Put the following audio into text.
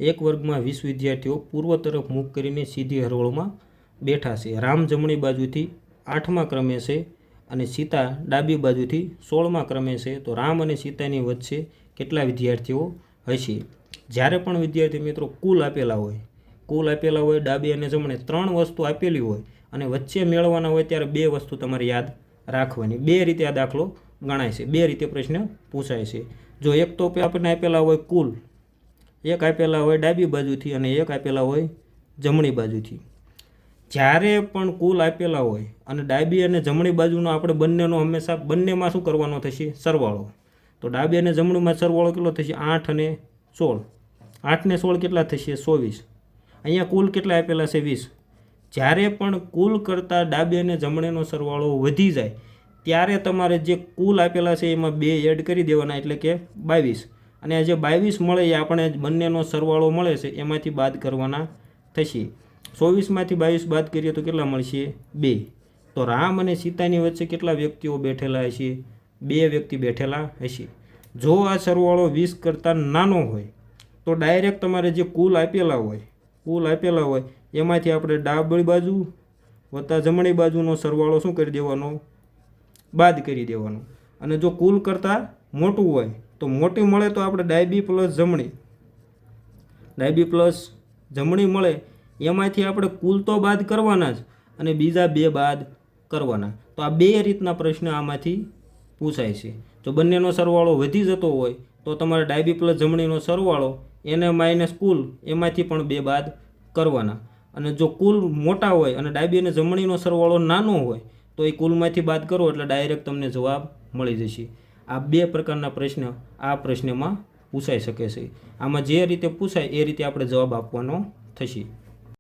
એક વર્ગમાં 20 વિદ્યાર્થીઓ પૂર્વ તરફ મુખ કરીને સીધી હરોળમાં બેઠા છે. રામ જમણી બાજુથી 8મા ક્રમે છે અને સીતા ડાબી બાજુથી 16મા ક્રમે છે. તો રામ અને સીતાની વચ્ચે કેટલા વિદ્યાર્થીઓ હશે? જ્યારે પણ વિદ્યાર્થી મિત્રો કુલ આપેલા હોય ડાબી અને જમણે 3 વસ્તુ આપેલી હોય અને વચ્ચે મેળવવાના હોય ત્યારે 2 વસ્તુ તમારે યાદ રાખવાની. 2 રીતે આ દાખલો ગણાય છે, 2 રીતે પ્રશ્ન પૂછાય છે. જો એક તો આપણને આપેલા હોય કુલ, એક આપેલા હોય ડાબી બાજુથી અને એક આપેલા હોય જમણી બાજુથી. જ્યારે પણ કુલ આપેલા હોય અને ડાબી અને જમણી બાજુનો આપણે બંનેનો હંમેશા બંનેમાં શું કરવાનો થશે? સરવાળો. તો ડાબી અને જમણીમાં સરવાળો કેટલો થશે? 8 અને 16. 8 ને 16 કેટલા થશે? 24. અહીંયા કુલ કેટલા આપેલા છે? 20. જ્યારે પણ કુલ કરતાં ડાબી અને જમણીનો સરવાળો વધી જાય ત્યારે તમારે જે કુલ આપેલા છે એમાં 2 એડ કરી દેવાના, એટલે કે 22. અને આ જે 22 મળે એ આપણે બંનેનો સરવાળો મળે છે એમાંથી બાદ કરવાના થશે. 24માંથી 22 બાદ કરીએ તો કેટલા મળશે? 2. તો રામ અને સીતાની વચ્ચે કેટલા વ્યક્તિઓ બેઠેલા હશે? 2 વ્યક્તિ બેઠેલા હશે. જો આ સરવાળો 20 કરતાં નાનો હોય તો ડાયરેક્ટ તમારે જે કુલ આપેલા હોય એમાંથી આપણે ડાબી બાજુ વત્તા જમણી બાજુનો સરવાળો શું કરી દેવાનો? બાદ કરી દેવાનો. અને જો કુલ કરતાં મોટું હોય તો મોટી મળે તો આપણે ડાબી પ્લસ જમણી મળે એમાંથી આપણે કુલ તો બાદ કરવાના જ અને બીજા 2 બાદ કરવાના. તો આ 2 રીતના પ્રશ્ન આમાંથી પૂછાય છે. જો બંનેનો સરવાળો વધી જતો હોય તો તમારે ડાબી પ્લસ જમણીનો સરવાળો એને માઇનસ કુલ એમાંથી પણ 2 બાદ કરવાના. અને જો કુલ મોટા હોય અને ડાબી અને જમણીનો સરવાળો નાનો હોય તો એ કુલમાંથી બાદ કરો એટલે ડાયરેક્ટ તમને જવાબ મળી જશે. આ 2 પ્રકારના પ્રશ્ન આ પ્રશ્નમાં પૂછાઈ શકે છે. આમાં જે રીતે પૂછાય એ રીતે આપણે જવાબ આપવાનો થશે.